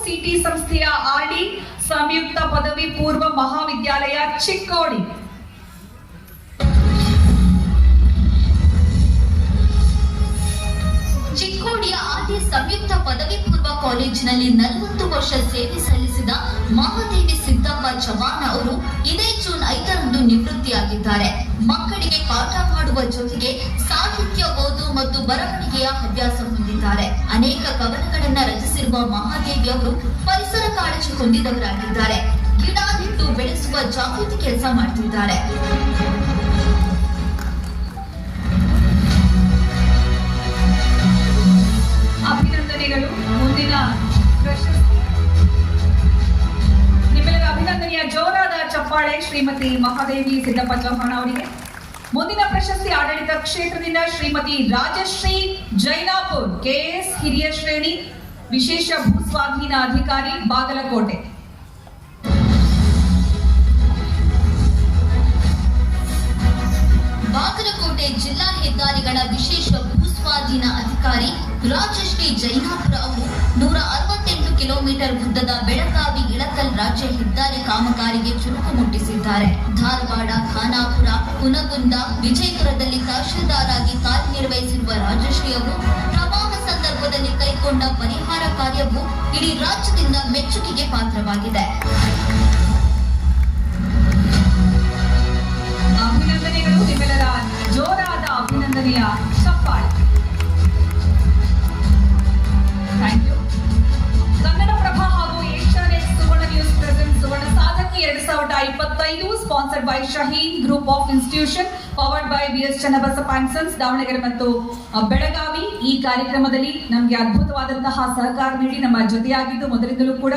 City ಸಂಸ್ಥೆಯ RD ಸಂಯುಕ್ತ ಪದವಿ ಪೂರ್ವ ಮಹಾವಿದ್ಯಾಲಯ ಚಿಕ್ಕೋಡಿ. ಚಿಕ್ಕೋಡಿಯ ಆರ್ಡಿ ಸಂಯುಕ್ತ ಪದವಿ ಪೂರ್ವ ಕಾಲೇಜಿನಲ್ಲಿ 40 ವರ್ಷ ಸೇವೆ ಸಲ್ಲಿಸಿದ ಮಹಾದೇವಿ ಸಿದ್ದಪ್ಪ ಚವಾಣ ಅವರು ಇದೇ ಜೂನ್ 5ರಂದು ನಿವೃತ್ತಿಯಾಗಿದ್ದಾರೆ. ಮಕ್ಕಳಿಗೆ ಪಾಠ ಮಾಡುವ ಜೊತೆಗೆ ಸಾಹಿತ್ಯ ಓದು ಮತ್ತು ಬರವಣಿಗೆಯ ಹವ್ಯಾಸ ಹೊಂದಿದ್ದಾರೆ. ಅನೇಕ ಕವನಗಳನ್ನ ರಚಿಸಿರುವ ಮಹಾದೇವಿ ಅವರು ಪರಿಸರ ಕಾಳಜಿ ಹೊಂದಿದವರಾಗಿದ್ದಾರೆ. ಗಿಡ ನೆಟ್ಟು ಬೆಳೆಸುವ ಜಾಗೃತಿ ಕೆಲಸ ಮಾಡ್ತಿದ್ದಾರೆ. ಅಭಿನಂದನೆಗಳು. ಮುಂದಿನ ಪ್ರಶಸ್ತಿ ನಿಮ್ಮೆಲ್ಲರ ಅಭಿನಂದನೆಯ ಜೋರಾದ ಚಪ್ಪಾಳೆ ಶ್ರೀಮತಿ ಮಹಾದೇವಿ ಸಿದ್ದಪ್ಪ ಚೌಹಾಣ ಅವರಿಗೆ. ಮುಂದಿನ ಪ್ರಶಸ್ತಿ ಆಡಳಿತ ಕ್ಷೇತ್ರದಿಂದ ಶ್ರೀಮತಿ ರಾಜಶ್ರೀ ಜೈನಾಪುರ್, ಕೆಎಸ್ ಹಿರಿಯ ಶ್ರೇಣಿ, ವಿಶೇಷ ಭೂಸ್ವಾಧೀನ ಅಧಿಕಾರಿ, ಬಾಗಲಕೋಟೆ. ಬಾಗಲಕೋಟೆ ಜಿಲ್ಲಾ ಹೆದ್ದಾರಿಗಳ ವಿಶೇಷ ಭೂಸ್ವಾಧೀನ ಅಧಿಕಾರಿ ರಾಜಶ್ರೀ ಜೈನಾಪುರ ಅವರು 168 ಕಿಲೋಮೀಟರ್ ಉದ್ದದ ಬೆಳಗಾವಿ ಇಳಕಲ್ ರಾಜ್ಯ ಹೆದ್ದಾರಿ ಕಾಮಗಾರಿಗೆ ಚುರುಕು ಮುಟ್ಟಿಸಿದ್ದಾರೆ. ಧಾರವಾಡ, ಖಾನಾಪುರ, ಹುನಗುಂದ, ವಿಜಯಪುರದಲ್ಲಿ ತಹಶೀಲ್ದಾರ್ ಆಗಿ ಕಾರ್ಯನಿರ್ವಹಿಸಿರುವ ರಾಜಶ್ರೀ ಅವರು ಪ್ರವಾಹ ಸಂದರ್ಭದಲ್ಲಿ ಕೈಗೊಂಡ ಪರಿಹಾರ ಕಾರ್ಯವು ಇಡೀ ರಾಜ್ಯದಿಂದ ಮೆಚ್ಚುಗೆಗೆ ಪಾತ್ರವಾಗಿದೆ. ಅಭಿನಂದನೆಗಳು. ನಿಮ್ಮೆಲ್ಲರ ಜೋರಾದ ಅಭಿನಂದನೆಯ ಚಪ್ಪಾಳೆ. Thank you. ಕನ್ನಡಪ್ರಭ ಹಾಗೂ Asianet Suvarna news present Suvarna ಸಾಧಕಿ 2025 sponsored by Shaheen group of institution, powered by BS Channabasappa and sons, Davanagere ಮತ್ತು ಬೆಳಗಾವಿ. ಈ ಕಾರ್ಯಕ್ರಮದಲ್ಲಿ ನಮಗೆ ಅದ್ಭುತವಾದಂತಹ ಸಹಕಾರ ನೀಡಿ ನಮ್ಮ ಜೊತೆಯಾಗಿದ್ದು ಮೊದಲಿಂದಲೂ ಕೂಡ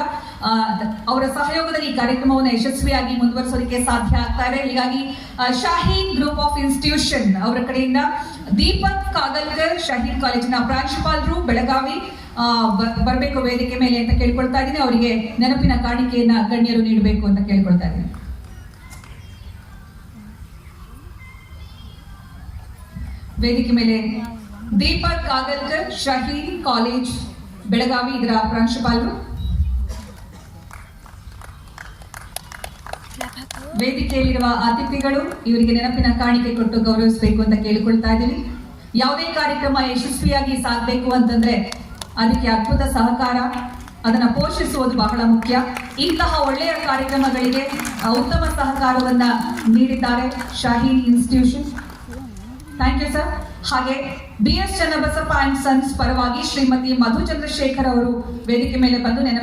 ಅವರ ಸಹಯೋಗದಲ್ಲಿ ಈ ಕಾರ್ಯಕ್ರಮವನ್ನು ಯಶಸ್ವಿಯಾಗಿ ಮುಂದುವರಿಸೋದಕ್ಕೆ ಸಾಧ್ಯ ಆಗ್ತಾ ಇದೆ. ಹೀಗಾಗಿ ಶಹೀನ್ ಗ್ರೂಪ್ ಆಫ್ ಇನ್ಸ್ಟಿಟ್ಯೂಷನ್ ಅವರ ಕಡೆಯಿಂದ ದೀಪಕ್ ಕಾಗಲ್ಕರ್, ಶಹೀನ್ ಕಾಲೇಜಿನ ಪ್ರಾಂಶುಪಾಲರು, ಬೆಳಗಾವಿ ಬರಬೇಕು ವೇದಿಕೆ ಮೇಲೆ ಅಂತ ಕೇಳ್ಕೊಳ್ತಾ ಇದ್ದೀನಿ. ಅವರಿಗೆ ನೆನಪಿನ ಕಾಣಿಕೆಯನ್ನ ಗಣ್ಯರು ನೀಡಬೇಕು ಅಂತ ಕೇಳ್ಕೊಳ್ತಾ ಇದ್ದೀನಿ. ವೇದಿಕೆ ಮೇಲೆ ದೀಪಕ್ ಕಾಗಲ್ಕರ್, ಶಹೀನ್ ಕಾಲೇಜ್, ಬೆಳಗಾವಿ, ಇದರ ಪ್ರಾಂಶುಪಾಲರು. ವೇದಿಕೆಯಲ್ಲಿರುವ ಅತಿಥಿಗಳು ಇವರಿಗೆ ನೆನಪಿನ ಕಾಣಿಕೆ ಕೊಟ್ಟು ಗೌರವಿಸಬೇಕು ಅಂತ ಕೇಳಿಕೊಳ್ತಾ ಇದ್ದೀನಿ. ಯಾವುದೇ ಕಾರ್ಯಕ್ರಮ ಯಶಸ್ವಿಯಾಗಿ ಸಾಗಬೇಕು ಅಂತಂದ್ರೆ ಅದಕ್ಕೆ ಅದ್ಭುತ ಸಹಕಾರ, ಅದನ್ನ ಪೋಷಿಸುವುದು ಬಹಳ ಮುಖ್ಯ. ಇಂತಹ ಒಳ್ಳೆಯ ಕಾರ್ಯಕ್ರಮಗಳಿಗೆ ಉತ್ತಮ ಸಹಕಾರವನ್ನ ನೀಡಿದ್ದಾರೆ Shaheen institution. Thank you sir. ಹಾಗೆ ಬಿಎಸ್ ಚನ್ನಬಸಪ್ಪ ಅಂಡ್ ಸನ್ಸ್ ಪರವಾಗಿ ಶ್ರೀಮತಿ ಮಧು ಚಂದ್ರಶೇಖರ್ ಅವರು ವೇದಿಕೆ ಮೇಲೆ ಬಂದು ನೆನಪು